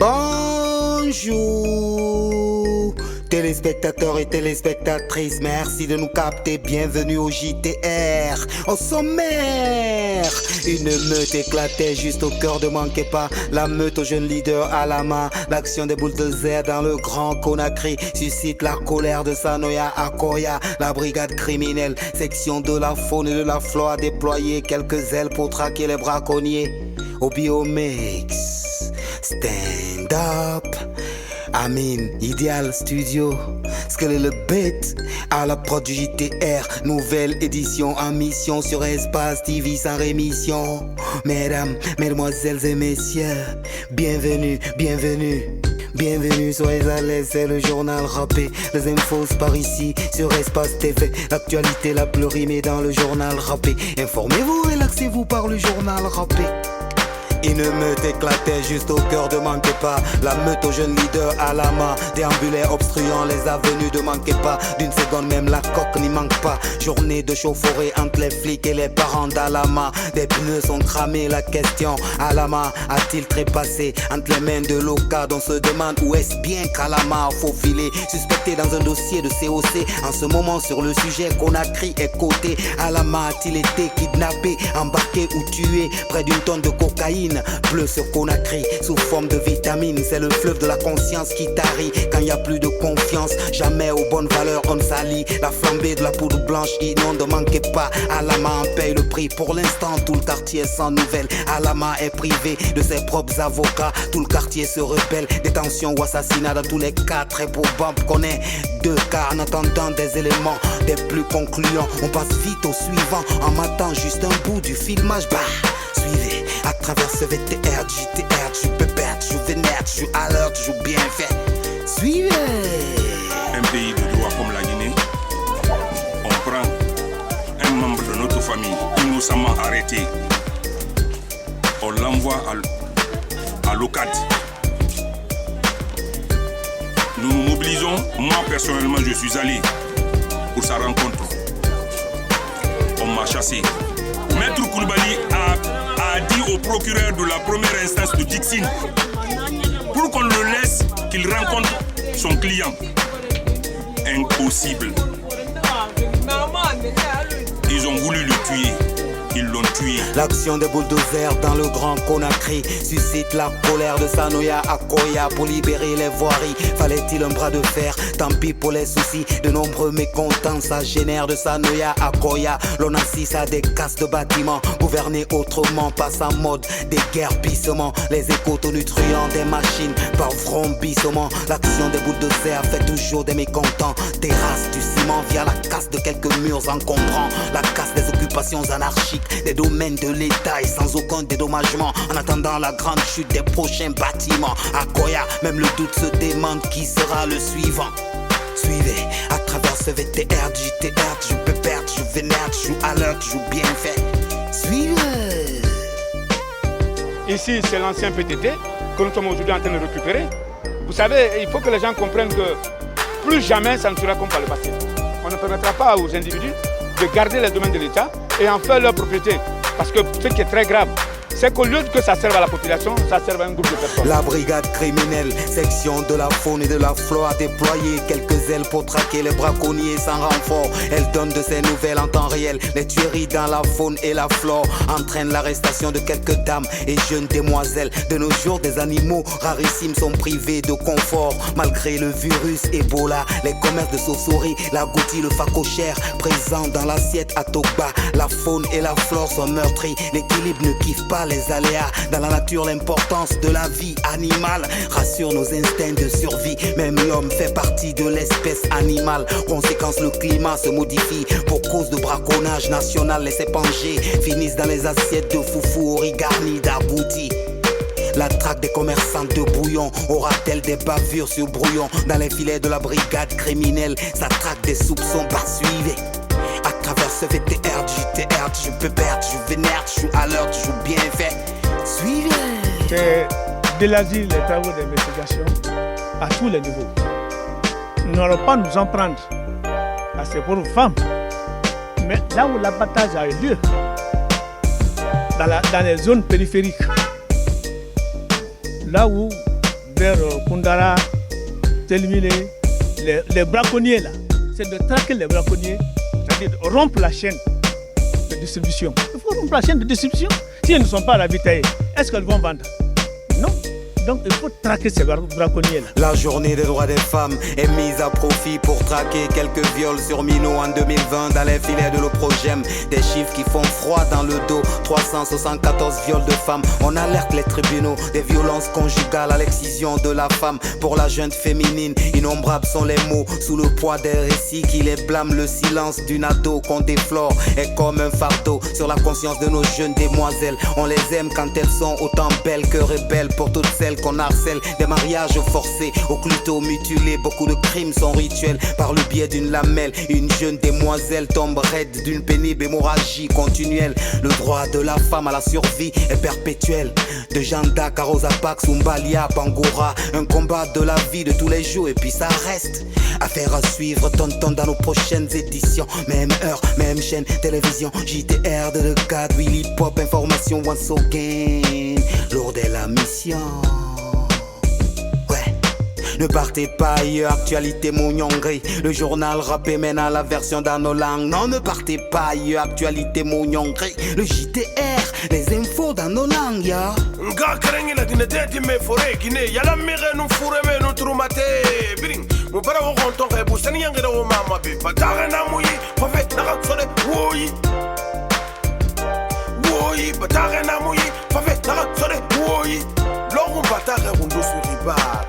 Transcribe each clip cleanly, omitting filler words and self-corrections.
Bonjour, téléspectateurs et téléspectatrices, merci de nous capter, bienvenue au JTR. Au sommaire, une meute éclatait juste au cœur de manquez pas. La meute aux jeunes leaders à la main. L'action des bulldozers dans le grand Conakry suscite la colère de Sanoya Akoya. La brigade criminelle, section de la faune et de la flore, a déployé quelques ailes pour traquer les braconniers. Au Biomix, stand up, Amin, Ideal Studio, Skele le bête, à la prod du JTR, nouvelle édition en mission sur Espace TV sans rémission. Mesdames, mesdemoiselles et messieurs, bienvenue, bienvenue. Bienvenue, soyez à l'aise, c'est le journal rappé. Les infos par ici sur Espace TV. L'actualité la plus rimée dans le journal rappé. Informez-vous, relaxez-vous par le journal rappé. Une meute éclatait juste au cœur de manquez pas. La meute aux jeunes leaders à la main déambulait obstruant les avenues de manquez pas. D'une seconde même la coque n'y manque pas. Journée de chauffe-forêt entre les flics et les parents d'Alama. Des pneus sont cramés, la question Alama a-t-il trépassé entre les mains de Loka? On se demande où est-ce bien qu'Alama a faufilé. Suspecté dans un dossier de COC. En ce moment sur le sujet Conakry est coté. Alama a-t-il été kidnappé, embarqué ou tué? Près d'une tonne de cocaïne bleu sur Conakry sous forme de vitamines. C'est le fleuve de la conscience qui tarit. Quand il n'y a plus de confiance, jamais aux bonnes valeurs on s'allie. La flambée de la poudre blanche inonde, ne manquez pas. Alama en paye le prix. Pour l'instant tout le quartier est sans nouvelles. Alama est privé de ses propres avocats. Tout le quartier se rebelle. Détention ou assassinat dans tous les cas. Très probable qu'on ait deux cas. En attendant des éléments des plus concluants, on passe vite au suivant. En m'attend juste un bout du filmage. Bah, suivez à travers ce VTR, JTR, je peux perdre, je vénère, je à l'heure, je bien fait. Suivez. Un pays de droit comme la Guinée, on prend un membre de notre famille innocemment arrêté, on l'envoie à l'OCAD. Nous nous mobilisons, moi personnellement je suis allé pour sa rencontre. On m'a chassé. Maître Koulibaly a dit au procureur de la première instance de Dixine pour qu'on le laisse qu'il rencontre son client. Impossible. Ils ont voulu le tuer. Ils l'ont tué. L'action des bulldozers dans le grand Conakry suscite la colère de Sanoya Akoya. Pour libérer les voiries, fallait-il un bras de fer? Tant pis pour les soucis, de nombreux mécontents. Ça génère de Sanoya Akoya. L'on assiste à des casses de bâtiments. Gouverner autrement, passe en mode des guerpissements. Les écotonutruants des machines par vrombissement. L'action des bulldozers fait toujours des mécontents. Terrasse du ciment via la casse de quelques murs encombrants. La casse des occupations anarchiques des domaines de l'État et sans aucun dédommagement. En attendant la grande chute des prochains bâtiments. À Koya, même le doute se demande qui sera le suivant. Suivez à travers ce VTR, JTR, je peux perdre, je vénère, je joue à l'heure, je joue bien fait. Suivez. Ici, c'est l'ancien PTT que nous sommes aujourd'hui en train de récupérer. Vous savez, il faut que les gens comprennent que plus jamais ça ne sera comme par le passé. On ne permettra pas aux individus de garder les domaines de l'État et en faire leur propriété. Parce que ce qui est très grave, c'est qu'au lieu que ça serve à la population, ça serve à un groupe de personnes. La brigade criminelle, section de la faune et de la flore, a déployé quelques ailes pour traquer les braconniers sans renfort. Elle donne de ses nouvelles en temps réel. Les tueries dans la faune et la flore entraînent l'arrestation de quelques dames et jeunes demoiselles. De nos jours, des animaux rarissimes sont privés de confort. Malgré le virus Ebola, les commerces de sauve-souris, la goutti, le phacochère, présents dans l'assiette à Tokba. La faune et la flore sont meurtries. L'équilibre ne kiffe pas les aléas. Dans la nature, l'importance de la vie animale rassure nos instincts de survie. Même l'homme fait partie de l'espèce animale. Conséquence, le climat se modifie pour cause de braconnage national. Les épangés finissent dans les assiettes de foufou, origarni, d'agouti. La traque des commerçants de bouillon aura-t-elle des bavures sur brouillon? Dans les filets de la brigade criminelle, ça traque des soupçons. Bah suivez. À travers ce VTR, JTR, je peux perdre, je vénère, je joue à l'heure, je joue bien fait. Suivez. C'est d'élargir les travaux d'investigation à tous les niveaux. Nous n'allons pas nous en prendre à ces pauvres femmes. Mais là où l'abattage a eu lieu, dans les zones périphériques, là où vers Kundara, Telmile, les braconniers là. C'est de traquer les braconniers, c'est-à-dire de rompre la chaîne de distribution. Il faut rompre la chaîne de distribution. Si elles ne sont pas ravitaillées, est-ce qu'elles vont vendre? Non. Donc il faut traquer ces braconniers-là. La journée des droits des femmes est mise à profit pour traquer quelques viols sur minot en 2020 dans les filets de l'Oprogem. Des chiffres qui font froid dans le dos. 374 viols de femmes. On alerte les tribunaux des violences conjugales à l'excision de la femme. Pour la jeune féminine, innombrables sont les mots sous le poids des récits qui les blâment. Le silence d'une ado qu'on déflore est comme un fardeau sur la conscience de nos jeunes demoiselles. On les aime quand elles sont autant belles que rebelles. Pour toutes celles qu'on harcèle, des mariages forcés, au cluteau mutilé. Beaucoup de crimes sont rituels par le biais d'une lamelle. Une jeune demoiselle tombe raide d'une pénible hémorragie continuelle. Le droit de la femme à la survie est perpétuel. De Jeanne d'Arc à Rosa Parks, Umbalia, Bangora. Un combat de la vie de tous les jours et puis ça reste. Affaire à suivre, tonton dans nos prochaines éditions. Même heure, même chaîne, télévision, JTR de le cadre, Willy Pop, information once again. Lourde est la mission. Ne partez pas ailleurs, actualité Mouniongri. Le journal rappé mène à la version dans nos langues. Non, ne partez pas ailleurs, actualité Mouniongri. Le JTR, les infos dans nos langues, ya. Nga karengi la dine tete me fore Guinée. Yala mire nu fure me nu trumate. Biring, mu bara wo konton ke busani yangira wo mama be. Batare na muyi, pafe naka sore woyi. Woyi, batare na muyi, pafe naka sore woyi. Logu batare bundu suribar.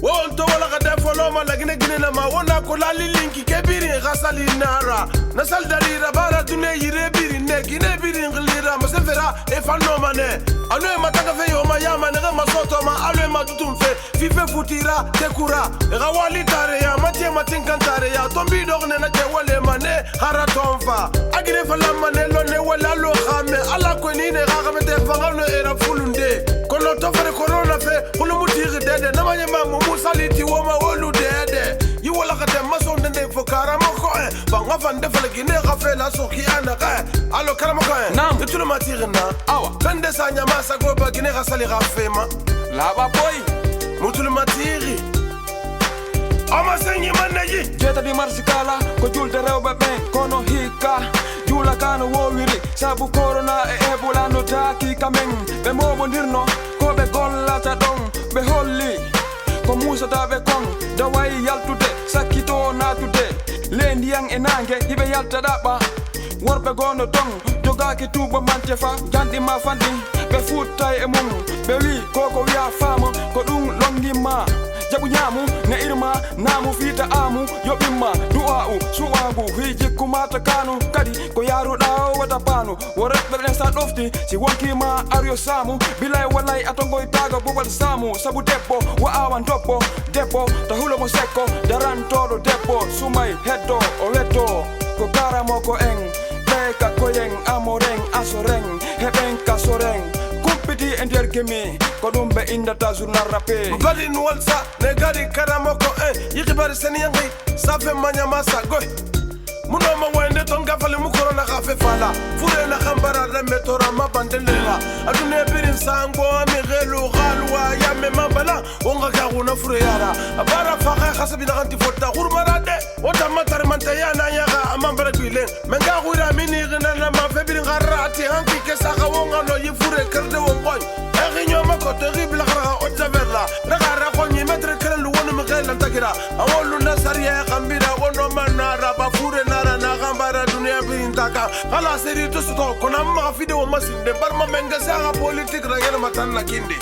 Wonto wala ka defo loma lagine gine na ma wona ko la lilinki ke biri gasali nara na sal dalira bara tune yire biri ne gine biri nglira masefera e fanno mane alo e mataka fe yo mayama ne ma soto ma alo e madutum fe fife futira tekura e ga wali tare ya matie matin kantare ya tombi dogne na te wale mane haratonfa agine fa la mane lo ne wala lo khame ala ko ni ne ga ga mete fanga no era fulunde kono to fere corona fe hulu mutiri dede na manyama musaliti woma wolu dede yi wala ka dem maso ndende fo karamo ko banga vande fele gine ga fela so ki ana ka alo karamo ko nam tu le matiri na awa bende sanya masa go ba gine ga sali ga fema la ba boy mutul matiri ama senyi manayi jeta di marsikala ko julde rewbe ben kono hika jula kana wowiri sabu corona e ebola no taki kamen be mo bondirno ko be gollata don be holli ko musa tabe kong dawai yaltude sakito natude lendi yang enange ibe yalta daba worbe gono dong jogaki tuba mantefa jandi ma fandi be futay e mum be wi koko wiya fama ko dum longi ma jabu nyamu ne irma namu fita amu yobimma du'a'u su'agu hiji kumata kanu kadi ko yaru dawo wata panu worbe ben sa dofti si wonki ma aryo samu bilay walay atongo itaga bubal samu sabu debbo wa awan debbo ta hulo mo sekko darantoro debbo sumay heddo o letto ko karamo ko en teka koyen amoreng asoreng heben kasoreng kumpiti endergemi ko dum be indata journal rappé bali nwalsa ne gadi karamo ko yikibari seni yangi safe manyama sa goy muno ma wende ton gafale mu corona ka fe fala fure na khambara de metora ma bandelela adune birin sango mi gelu galwa ya me mabala onga ka guna fure yara abara fa ka khasabi na anti fota khurmara de wota matar manta ya na ya ga amambara gwile menga gura mini gina na ma fe birin garati hanki ke sa ga wonga no yi fure kerde wongoy erinyo ma ko terrible gara o taverla regara ko ni metre kren lu wonu mi gela takira awolu na sariya khambira wono manara ba fure na gambara dunia birintaka kala seri to sto kona ma video masinde barma menga sa politique ragel matan na kindi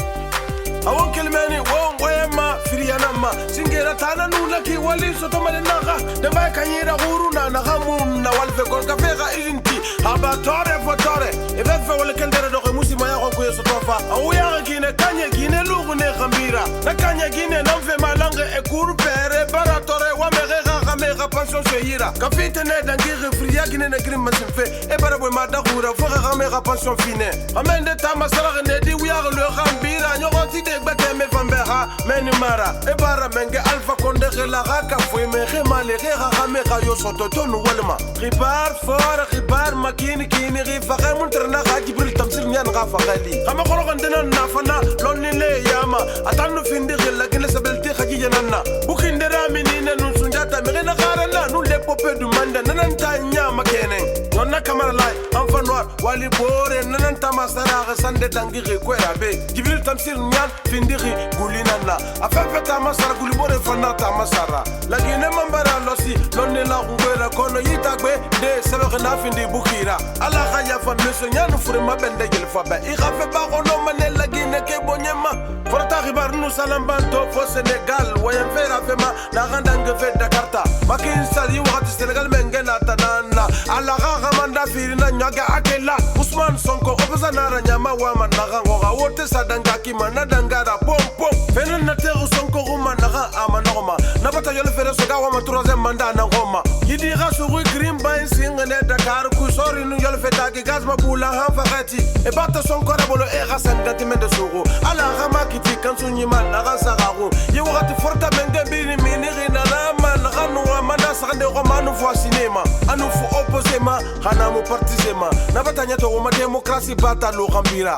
awon kelmeni won wema firiana ma singera tana nuna ki wali soto malinaga de ba kanyira guruna na gamun na walfe kol kafega ilinti aba tore fotore e be fe wala kendere do musima ya ko soto fa awya gine kanye gine lugu ne gambira na kanye gine na fe malanga e kurpere baratore wa mega gamega ka pension se yira ka fite ne dangi refri ya gine ne grim masin fe e bara boy ma da hura fo ga me ka pension fine amende tama sala ne di wi ya le khambira nyogo ti de gbete me fambe ha meni mara e bara menge alpha konde la ka fo me ge male ge ga me ga yo soto tonu walma ribar for ribar makini kini ri fa ga mun terna ga jibril tamsir nyan ga fa gali kama kholo gandena na fana lonni le yama atanu findi gilla gine sabelti khaji janana bukindera minine nun sunjata me na garana nun le popé du manda nanan tanya makene nonna kamara lai enfa noir wali bore nanan tamasara ga sande dangi re kwera be jibril tamsir nyan findi ri gulinana afefe tamasara gulibore fana tamasara la gine mambara losi lonni la ngwera kono yitagbe de sebe na findi bukira ala khaya fa meso nyanu fure mabende gel fa ba I khafe ba kono manela gine ke bonyema forta khibar nu salam banto fo Senegal wayan fera fema na gandang fe Dakarta makin sali wakati Senegal mengena tanana ala ga manda firina nyaga akela Usman Sonko opesa nara nyama wa managa ngoga wote sadanga kimana dangara pom pom fenen na teru Sonko ruma naga amanoma na bata yole fere soga wa ma troisième mandat na Roma yidi ga suru green bay singene Dakar ku sori nu yole feta ki gaz mabula ha fakati e bata Sonko rabolo e ga sangati mende suru ala ga makiti kansu nyima naga sagaru ye wakati forta menge bini mini rina na man ganu wa manda sagande ko manu fo cinéma anu fo opposema hana mu partisema na bata nyato ma démocratie bata lo gambira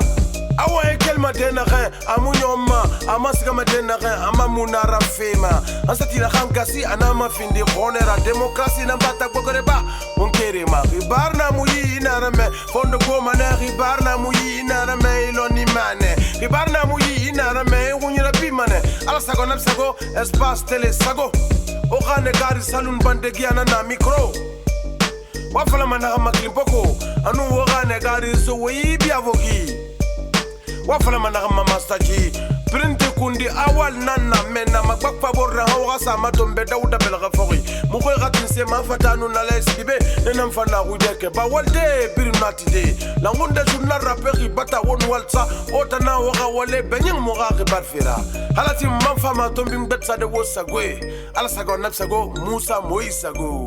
awa kelma dena gen amunyoma amasika madena gen amamuna rafema ansatira khangasi anama findi khonera démocratie na bata gogoreba onkerema ribarna muyi inarame fondo goma na ribarna muyi inarame iloni mane ribarna muyi inarame unyira bimane ala sago napsago espace télé sago okane gari salon bandegi anana micro wafala mana maklimpoko anu okane gari so wibi avoki wafala mana master ji printe kundi awal nana mena magbak favor hawa sama tombe dauda belga fori mu koy gatin se ma fatanu na les bibe nenam fana hujeke ba walde birnati de la ngonda journal rapper bata won walsa otana waga wale benyang mo ga barfira halati man fama tombi betsa de wosagwe ala sago napsago musa moisago